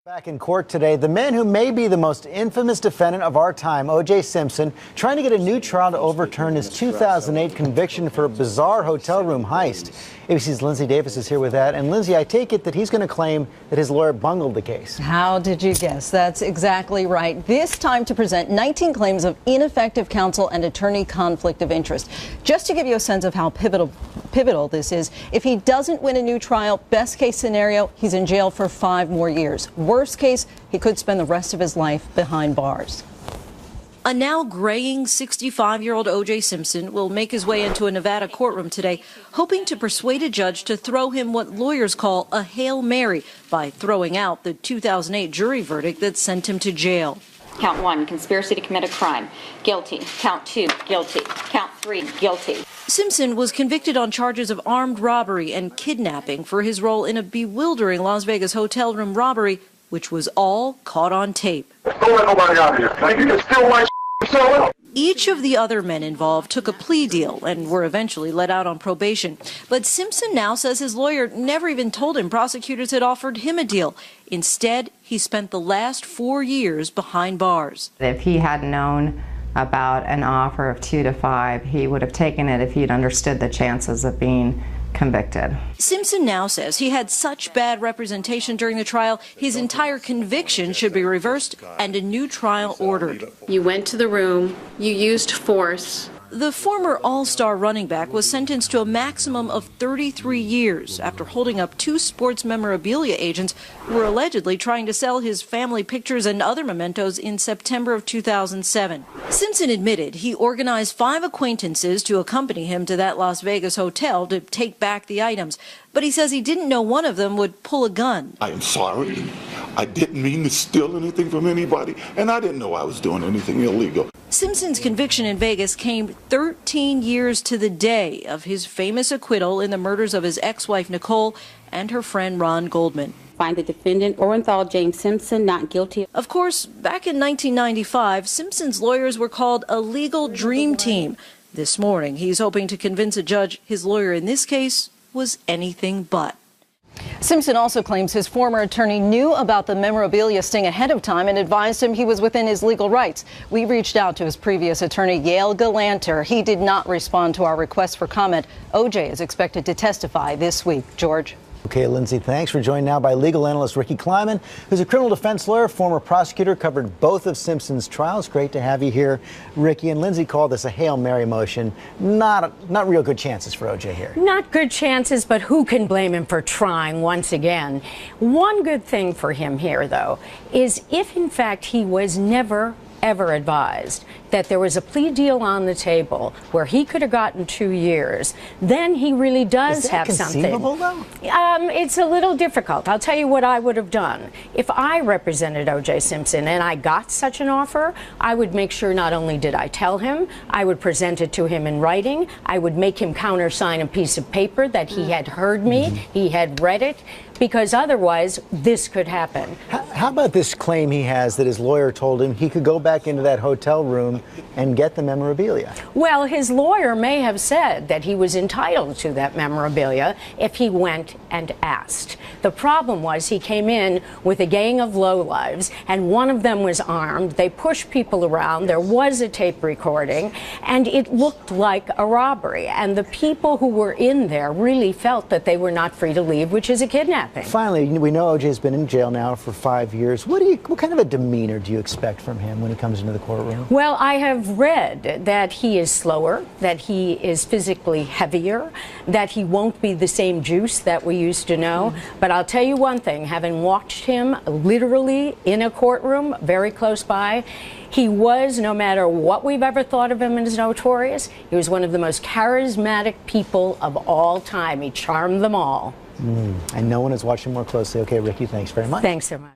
Back in court today, the man who may be the most infamous defendant of our time, O.J. Simpson, trying to get a new trial to overturn his 2008 conviction for a bizarre hotel room heist. ABC's Lindsay Davis is here with that. And Lindsay, I take it that he's going to claim that his lawyer bungled the case. How did you guess? That's exactly right. This time to present 19 claims of ineffective counsel and attorney conflict of interest. Just to give you a sense of how pivotal this is, if he doesn't win a new trial, best case scenario, he's in jail for 5 more years. Worst case, he could spend the rest of his life behind bars. A now graying 65-year-old O.J. Simpson will make his way into a Nevada courtroom today, hoping to persuade a judge to throw him what lawyers call a Hail Mary by throwing out the 2008 jury verdict that sent him to jail. Count 1, conspiracy to commit a crime. Guilty. Count 2, guilty. Count 3, guilty. Simpson was convicted on charges of armed robbery and kidnapping for his role in a bewildering Las Vegas hotel room robbery, which was all caught on tape. Don't let nobody out here. Like you can steal my so well. Each of the other men involved took a plea deal and were eventually let out on probation. But Simpson now says his lawyer never even told him prosecutors had offered him a deal. Instead, he spent the last 4 years behind bars. If he had known about an offer of 2 to 5, he would have taken it if he'd understood the chances of being convicted. Simpson now says he had such bad representation during the trial, his entire conviction should be reversed and a new trial ordered. You went to the room, you used force. The former all-star running back was sentenced to a maximum of 33 years after holding up 2 sports memorabilia agents who were allegedly trying to sell his family pictures and other mementos in September of 2007. Simpson admitted he organized 5 acquaintances to accompany him to that Las Vegas hotel to take back the items, but he says he didn't know one of them would pull a gun. I am sorry. I didn't mean to steal anything from anybody, and I didn't know I was doing anything illegal. Simpson's conviction in Vegas came 13 years to the day of his famous acquittal in the murders of his ex-wife Nicole and her friend Ron Goldman. Find the defendant, Orenthal James Simpson, not guilty. Of course, back in 1995, Simpson's lawyers were called a legal dream team. This morning, he's hoping to convince a judge his lawyer in this case was anything but. Simpson also claims his former attorney knew about the memorabilia sting ahead of time and advised him he was within his legal rights. We reached out to his previous attorney, Yale Galanter. He did not respond to our request for comment. O.J. is expected to testify this week. George. Okay, Lindsay, thanks. We're joined now by legal analyst Ricky Kleiman, who's a criminal defense lawyer, former prosecutor, covered both of Simpson's trials. Great to have you here, Ricky. And Lindsay called this a Hail Mary motion. Not real good chances for O.J. here. Not good chances, but who can blame him for trying once again? One good thing for him here, though, is if in fact he was never ever advised that there was a plea deal on the table where he could have gotten 2 years, then he really does have something. Is that conceivable, though? It's a little difficult. I'll tell you what I would have done. If I represented O.J. Simpson and I got such an offer, I would make sure not only did I tell him, I would present it to him in writing, I would make him countersign a piece of paper that he had heard me, he had read it, because otherwise this could happen. How about this claim he has that his lawyer told him he could go back into that hotel room and get the memorabilia? Well, his lawyer may have said that he was entitled to that memorabilia if he went and asked. The problem was he came in with a gang of lowlives, and one of them was armed. They pushed people around. There was a tape recording, and it looked like a robbery. And the people who were in there really felt that they were not free to leave, which is a kidnapping. Finally, we know O.J.'s been in jail now for 5 years. What kind of a demeanor do you expect from him when he comes into the courtroom? Well, I have read that he is slower, that he is physically heavier, that he won't be the same juice that we used to know. But I'll tell you one thing, having watched him literally in a courtroom very close by, he was, no matter what we've ever thought of him as notorious, he was one of the most charismatic people of all time. He charmed them all. And no one is watching more closely. Okay, Ricky, thanks very much. Thanks so much.